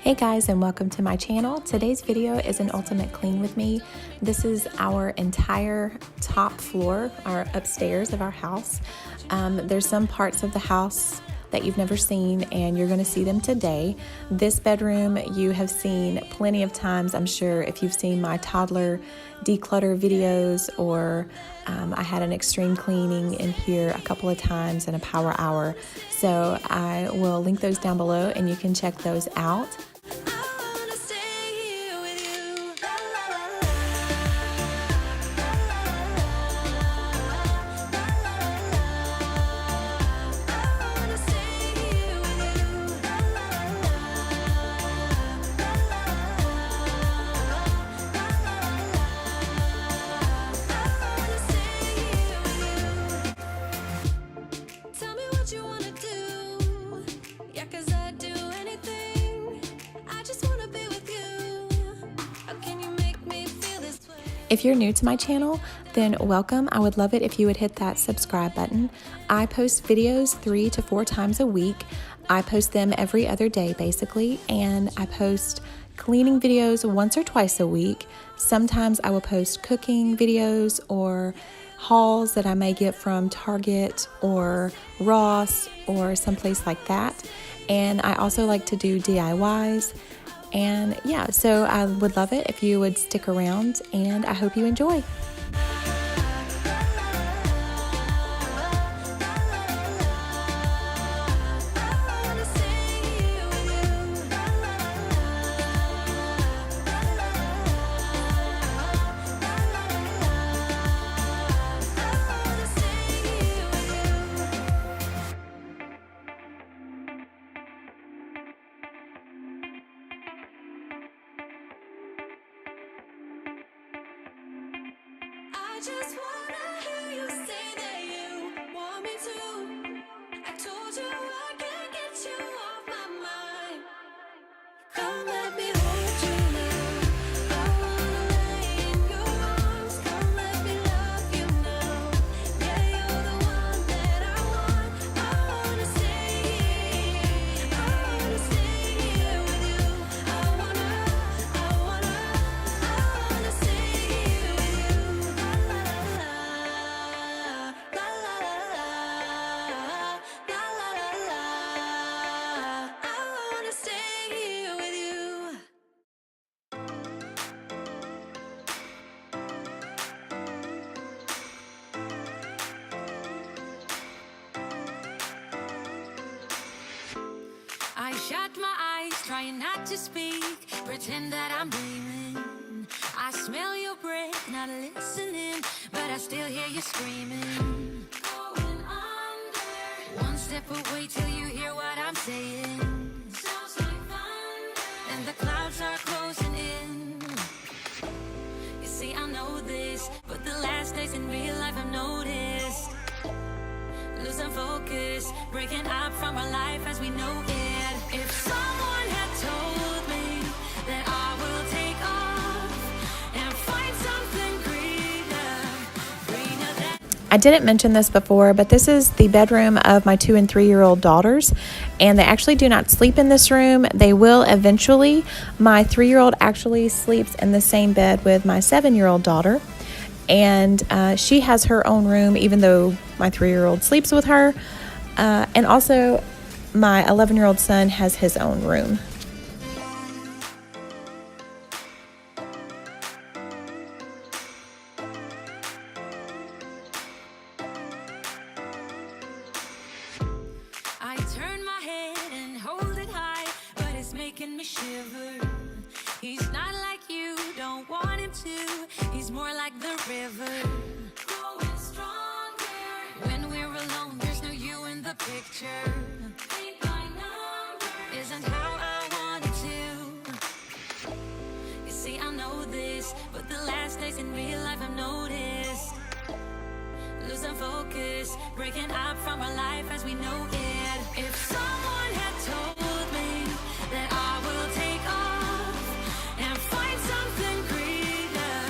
Hey guys, and welcome to my channel. Today's video is an ultimate clean with me. This is our entire top floor, our upstairs of our house. There's some parts of the house that you've never seen, and you're going to see them today. This bedroom you have seen plenty of times, I'm sure, if you've seen my toddler declutter videos, or I had an extreme cleaning in here a couple of times and a power hour. So I will link those down below and you can check those out. If you're new to my channel, then welcome. I would love it if you would hit that subscribe button. I post videos 3 to 4 times a week. I post them every other day basically, and I post cleaning videos once or twice a week. Sometimes I will post cooking videos or hauls that I may get from Target or Ross or someplace like that. And I also like to do DIYs. And yeah, so I would love it if you would stick around, and I hope you enjoy. I just wanna hear you say that you want me to. I told you I can't get you off my mind. Come let me hold you now. I wanna lay in your arms. Come let me love you now. Yeah, you're the one that I want. I wanna stay here. I wanna stay here with you. I wanna stay here with you. I shut my eyes, trying not to speak, pretend that I'm dreaming. I smell your breath, not listening, but I still hear you screaming. Going under. One step away till you hear what I'm saying. Sounds like thunder. And the clouds are closing in. You see, I know this, but the last days in real life I've noticed. Losing focus, breaking up from our life as we know it. If someone had told me that I will take off and find something greener than... I didn't mention this before, but this is the bedroom of my 2- and 3-year-old daughters, and they actually do not sleep in this room. They will eventually. My 3-year-old actually sleeps in the same bed with my 7-year-old daughter, and she has her own room, even though my 3-year-old sleeps with her. And also, my 11-year-old son has his own room. I turn my head and hold it high, but it's making me shiver. He's not like you, don't want him to. He's more like the river, growing stronger. When we're alone, there's no you in the picture. Paint by number isn't how I want it to. You see, I know this, but the last days in real life I've noticed. Losing focus, breaking up from our life as we know it. If someone had told me that I will take off and find something greener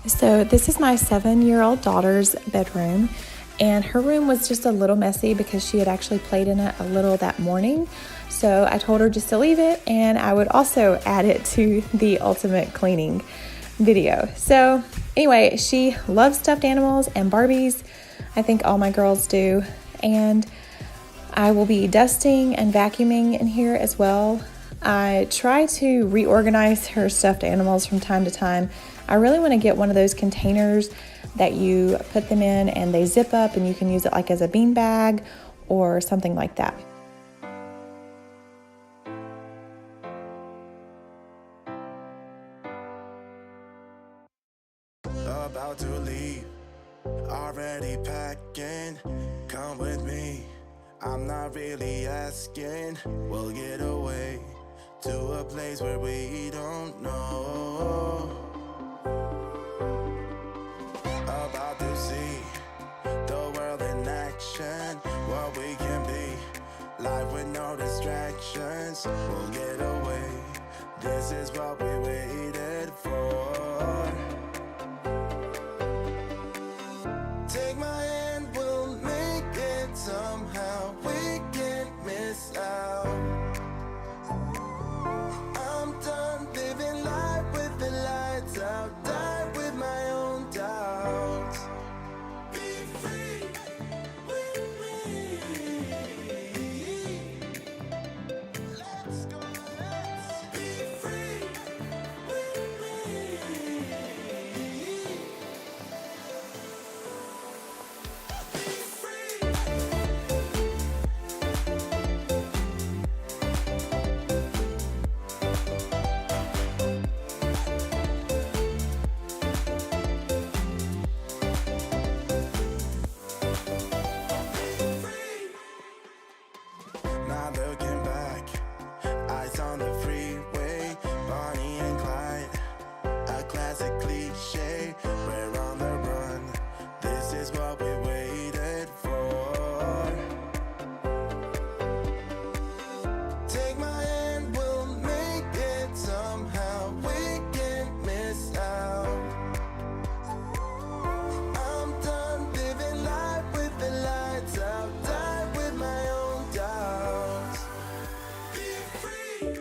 than So this is my 7-year-old daughter's bedroom, and her room was just a little messy because she had actually played in it a little that morning. So I told her just to leave it, and I would also add it to the ultimate cleaning video. So anyway, she loves stuffed animals and Barbies. I think all my girls do. And I will be dusting and vacuuming in here as well. I try to reorganize her stuffed animals from time to time. I really want to get one of those containers that you put them in and they zip up and you can use it like as a bean bag or something like that. About to leave, already packing. Come with me, I'm not really asking. We'll get away to a place where we don't know. About to see the world in action, what we can be, life with no distractions. We'll get away, this is what we waited for. Take my hand, we'll make it somehow. We can't miss out. I'm done living life with the lights out. Die with my own doubts. Be free with me. Let's go, let's be free with me. Not looking back, eyes on the freeway, Bonnie and Clyde, a classic cliche. We're on the run, this is what we waited for. Take my hand, we'll make it somehow. We can't miss out. I'm done living life with the lights out. Die with my own doubts. Be free.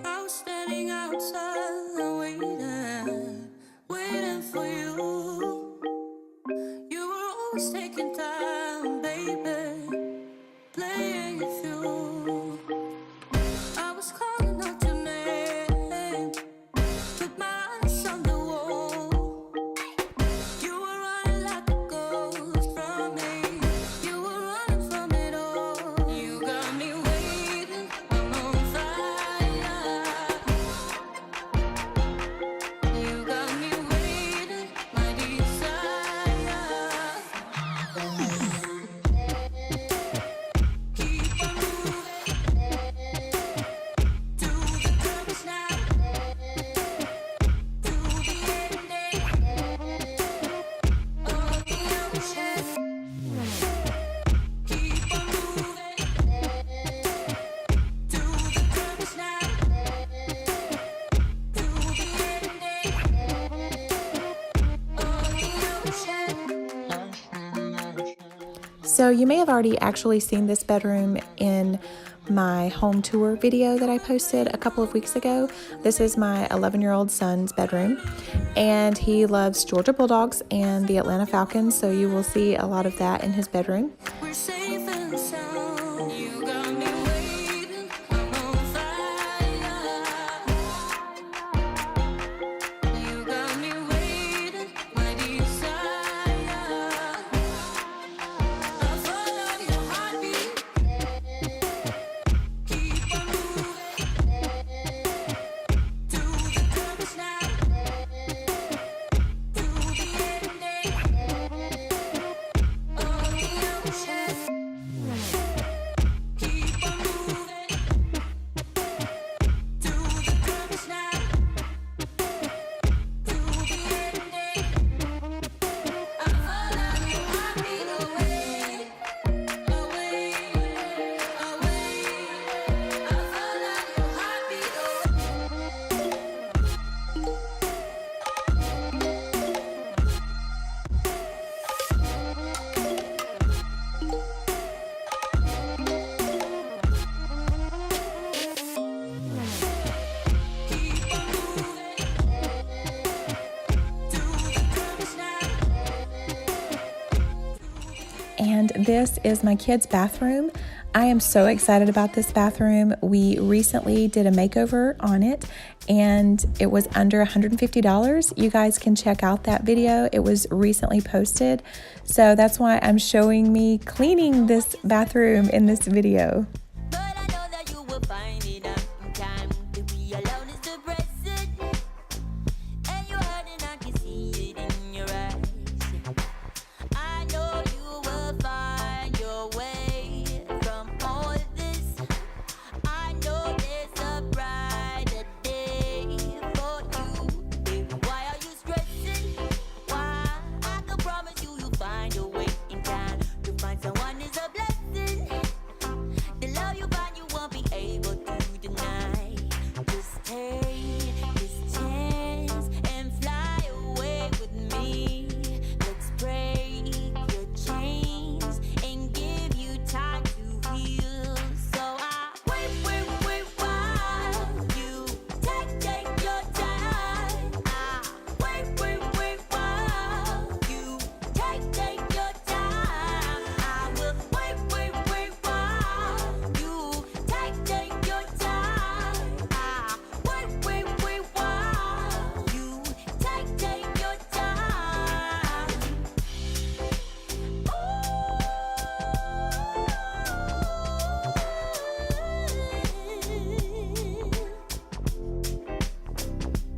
I was standing outside waiting for you. You were always taking time, baby, playing it through. I was calling out your name, with my eyes on the wall. So you may have already actually seen this bedroom in my home tour video that I posted a couple of weeks ago. This is my 11-year-old son's bedroom, and he loves Georgia Bulldogs and the Atlanta Falcons, so you will see a lot of that in his bedroom. We're safe and sound. You got me waiting. I'm on fire. You got me waiting. My desire. I follow your heartbeat. Keep on moving to the purpose now. To the ending of the ocean. Keep on moving to the purpose now. To the ending. I follow your heartbeat away, away, away. I follow your heartbeat Keep on moving to the purpose now. And this is my kids' bathroom. I am so excited about this bathroom. We recently did a makeover on it, and it was under $150. You guys can check out that video. It was recently posted. So that's why I'm showing me cleaning this bathroom in this video. But I know that you will find it out in time. To be alone is depressing, and you're hurting, I can see it in your eyes. I know you will find your way from all this. I know there's a brighter day for you. Baby, why are you stressing? Why? I can promise you, you'll find your way in time. To find someone is a blessing. The love you find, you won't be able to deny. Just take this chance and fly away with me. Let's break your chains and give you time to heal. So I wait while you take your time. I wait while you take your time. I will wait while you take your time. I wait while you take your time.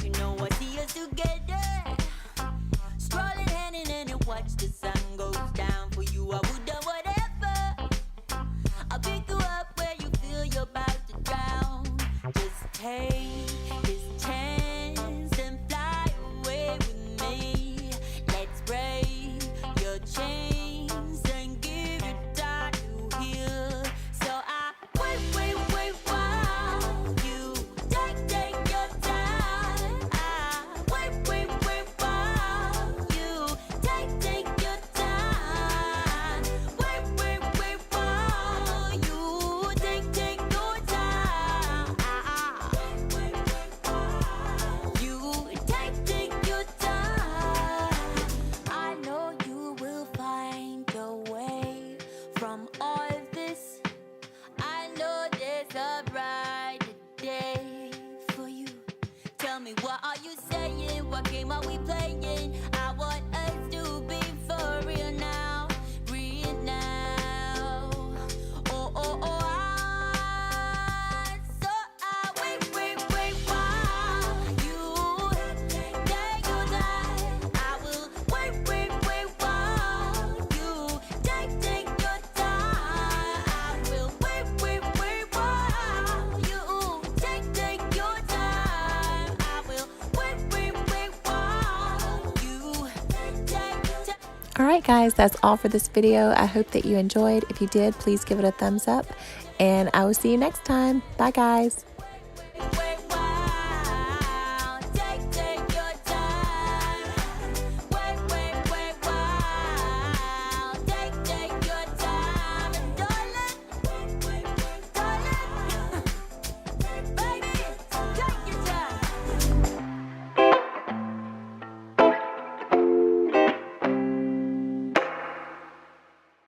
You know I see us together, strolling hand in hand and watch the sun goes down. For you, I would do whatever. I'll pick you up where you feel you're about to drown. Just take this chance and fly away with me. Let's break your chains and give you time to heal. So I wait while you take your time. I wait while you take your time. Wait while you take your time. Wait you take your time. I know you will find your way from all this. I know there's a brighter day for you. Tell me, what are you saying? What game are we playing? I want us to be for real now, real now. Oh, so I wait while you take your time. I will wait while you take your time. I will wait while you take your time. I will wait while you take your time. All right, guys, that's all for this video. I hope that you enjoyed. If you did, please give it a thumbs up, and I will see you next time. Bye, guys. Wait